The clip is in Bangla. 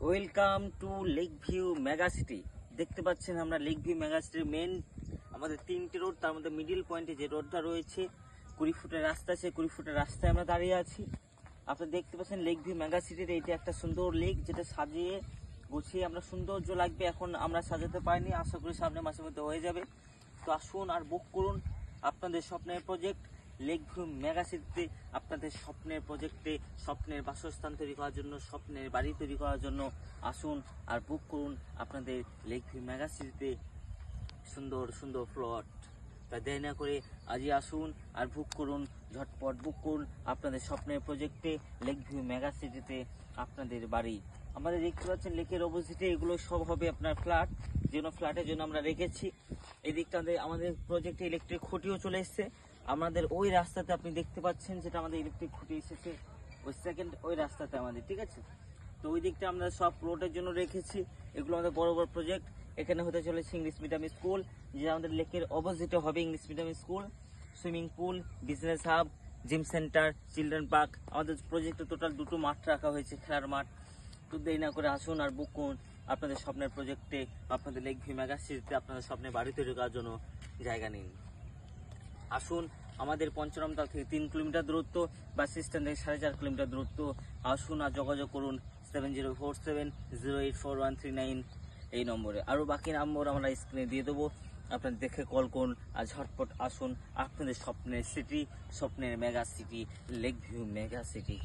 Welcome to lake view mega city. দেখতে পাচ্ছেন আমরা লেক ভিউ মেগা সিটির মেন আমাদের 3টে রোড, তার মধ্যে মিডিল পয়েন্টে যে রোডটা রয়েছে 20 ফুটের রাস্তা, সেই 20 ফুটের রাস্তায় আমরা দাঁড়িয়ে আছি। আপনারা দেখতে পাচ্ছেন লেক ভিউ মেগা সিটির এইটা একটা সুন্দর লেক, যেটা সাজিয়ে গুছিয়ে আমরা সৌন্দর্য লাগবে। এখন আমরা সাজাতে পারিনি, আশা করি সামনে মাসের মধ্যে হয়ে যাবে। তো আসুন আর বুক করুন আপনাদের স্বপ্নের প্রজেক্ট লেক ভিউ মেগা সিটিতে। আপনাদের স্বপ্নের প্রজেক্টে স্বপ্নের বাসস্থান তৈরি করার জন্য, স্বপ্নের বাড়ি তৈরি করার জন্য আসুন আর বুক করুন আপনাদের লেক ভিউ মেগা সিটিতে সুন্দর সুন্দর প্লট। তাই দেরি না করে আজই আসুন আর বুক করুন, ঝটপট বুক করুন আপনাদের স্বপ্নের প্রজেক্টে লেক ভিউ মেগা সিটিতে আপনাদের বাড়ি। আমাদের দেখতে পাচ্ছেন লেকের অপোজিটে এগুলো সব হবে আপনার ফ্ল্যাট, যেন ফ্ল্যাটের জন্য আমরা রেখেছি। এই দিকটাতে আমাদের প্রজেক্টে ইলেকট্রিক খুঁটিও চলে এসছে। আমাদের ওই রাস্তাতে আপনি দেখতে পাচ্ছেন যেটা আমাদের ইলেকট্রিক খুঁটি এসেছে, ওই সেকেন্ড ওই রাস্তাতে আমাদের, ঠিক আছে। তো ওই দিকটা আমরা সব প্লটের জন্য রেখেছি। এগুলো আমাদের বড় বড় প্রজেক্ট। এখানে হতে চলেছে ইংলিশ মিডিয়াম স্কুল, যে আমাদের লেকের অপোজিটে হবে English medium school, swimming pool, business hub, gym centre, children park. আমাদের প্রজেক্টে টোটাল 2টো মাঠ রাখা হয়েছে, খেলার মাঠ। তো দেরি না করে আসুন আর বুক করুন আপনাদের স্বপ্নের প্রজেক্টে, আপনাদের লেক ভিউ মেগা সিটিতে আপনাদের স্বপ্নের বাড়ি তৈরি করার জন্য জায়গা নিন। আসুন, আমাদের পঞ্চরমতাল থেকে 3 কিলোমিটার দূরত্ব, বাস স্ট্যান্ড থেকে 4.5 কিলোমিটার দূরত্ব। আসুন আর যোগাযোগ করুন 7047084139 এই নম্বরে। আরও বাকি নম্বর আমরা স্ক্রিনে দিয়ে দেবো, আপনারা দেখে কল করুন আর ঝটপট আসুন আপনাদের স্বপ্নের সিটি, স্বপ্নের mega city lake view mega city.